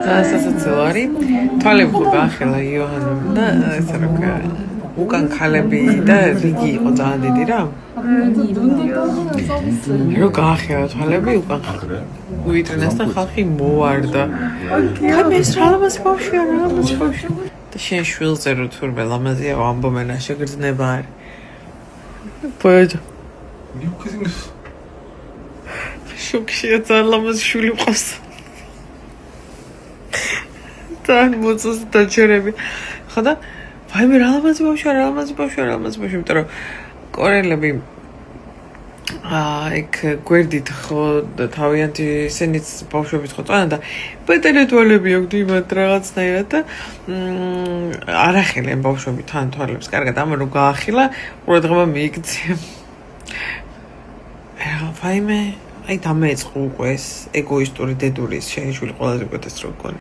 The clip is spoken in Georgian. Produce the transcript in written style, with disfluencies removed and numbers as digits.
სასაცილო არის. თვალები ხო გაახელა იოჰანემ და ესე რომ უკან ქალები და რიგი იყო ძალიან დიდი რა. რო გაახელა თვალები უკან უიტრინეს და ხალხი მოვარდა. კამეს რამას ბავშვია, რამას ბავშვი. და შენ შვილზე რო თურმე ლამაზია ამბობენ შეგრძნება არის. Pode. შოქშია ძალიან ლამაზი შვილი მყავს. თან მოწოს დაჩერები. ხოდა ვაიმე რა ლამაზი ბავშვია, იმიტომ რომ კორელები ეგ გვერდით ხო თავიანთი ისინიც ბავშვებით ხო წვანა და პეტერე თვალები აქვს იმათ რაღაცნაირად და არ ახელენ ბავშვები თან თვალებს კარგად ამან რომ გაახილა ყურადღება მიიქცია. ვაიმე აი დამეწყო უკვე ეს ეგოისტური დედურის შენი შვილი ყველაზე უკეთეს რო გქონი.